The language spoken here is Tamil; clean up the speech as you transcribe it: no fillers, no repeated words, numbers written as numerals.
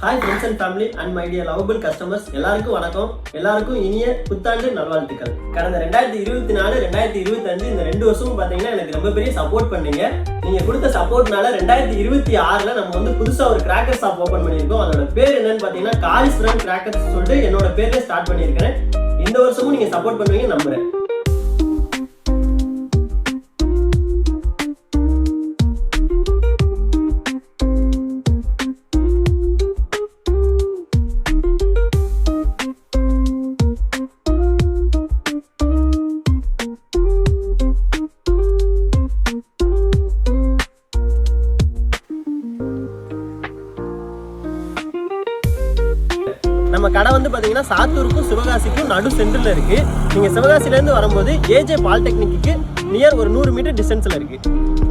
Hi friends and family and my dear lovable customers, எல்லாருக்கும் வணக்கம். எல்லாருக்கும் இனிய புத்தாண்டு நல்வாழ்த்துக்கள். கடந்த 2024 2025 இந்த 2 வருஷமும் பார்த்தீங்கன்னா எனக்கு ரொம்ப பெரிய சப்போர்ட் பண்ணீங்க. நீங்க கொடுத்த சப்போர்ட்னால 2026ல நம்ம வந்து புதுசா ஒரு கிராக்கர் ஷாப் ஓபன் பண்ணியிருக்கோம். அதோட பேர் என்னன்னு பார்த்தீங்கன்னா காளிஸ்வரன் கிராக்கர்ஸ் சொல்லிட்டு என்னோட பேர்ல ஸ்டார்ட் பண்ணியிருக்கிறேன். இந்த வருஷமும் நீங்க சப்போர்ட் பண்ணுவீங்க நம்புறேன். நம்ம கடை வந்து பார்த்தீங்கன்னா சாத்தூருக்கும் சிவகாசிக்கும் நடு சென்டரில் இருக்குது. நீங்கள் சிவகாசிலேருந்து வரும்போது ஏஜே பாலிடெக்னிக்கு நியர் ஒரு 100 மீட்டர் டிஸ்டன்ஸில் இருக்குது.